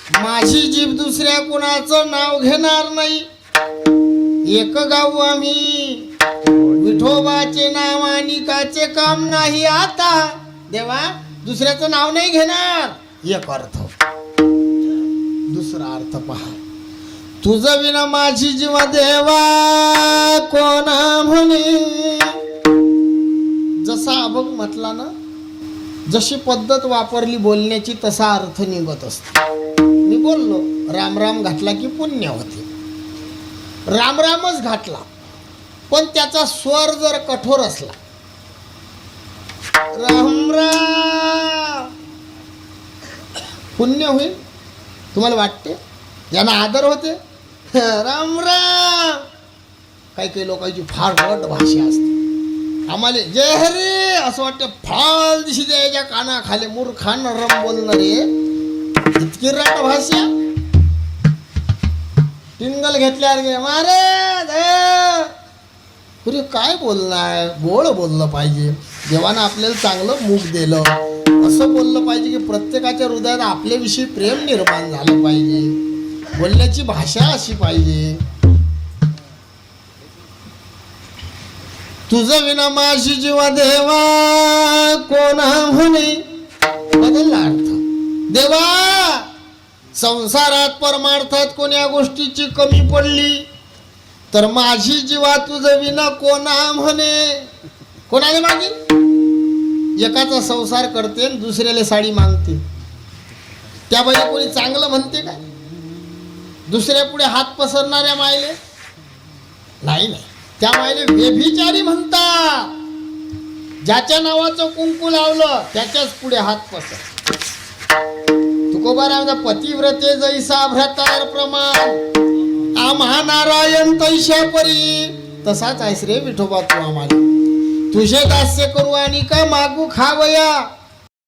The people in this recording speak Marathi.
माझी जीभ दुसऱ्या कुणाचं नाव घेणार नाही. एक गाऊ आम्ही विठोबाचे नाव आणि काचे काम नाही आता. देवा दुसऱ्याचं नाव नाही घेणार. एक अर्थ. दुसरा अर्थ पहा. तुझं विना माझी जीवा देवा कोणा म्हणे. जसा अभंग म्हटला ना, जशी पद्धत वापरली बोलण्याची तसा अर्थ निघत असतो. मी बोललो राम राम घातला की पुण्य होते. राम रामच घातला पण त्याचा स्वर जर कठोर असला, राम राम, पुण्य होईल. तुम्हाला वाटते यांना आदर होते. राम राम. काही काही लोकांची फार रट भाषा असते. आम्हाला जय हरे असं वाटतं. फाल दिशी द्यायच्या कानाखाली मूर्खान रम बोलणारे इतकी रट भाषा. टिंगल घेतल्यावर गे महाराज. अरे काय बोलणार, गोड बोललं पाहिजे. देवानं आपल्याला चांगलं मुख दिलं, असं बोललं पाहिजे की प्रत्येकाच्या हृदयात आपल्याविषयी प्रेम निर्माण झालं पाहिजे. बोलण्याची भाषा अशी पाहिजे. तुझं विना माझी जीवा देवा कोणा म्हणे. बदलला अर्थ. देवा संसारात परमार्थात कोण्या गोष्टीची कमी पडली तर माझी जीवा तुझं विना कोणा म्हणे. कोणाला मागेल. एकाचा संसार करते दुसऱ्याला साडी मागते. त्याबाई कोणी चांगलं म्हणते काय? दुसऱ्या पुढे हात पसरणाऱ्या मायले नाही. त्या मायले व्यभिचारी म्हणतात. ज्याच्या नावाचं कुंकू लावलं त्याच्याच पुढे हात पसर. तुकोबाराम पतिव्रते जैसा भ्रतार प्रमाण आम्हा नारायण तैशा परी. तसाच आहेस रे विठोबा तू आम्हाला. तुझे दास्य करू आणि का मागू खावया.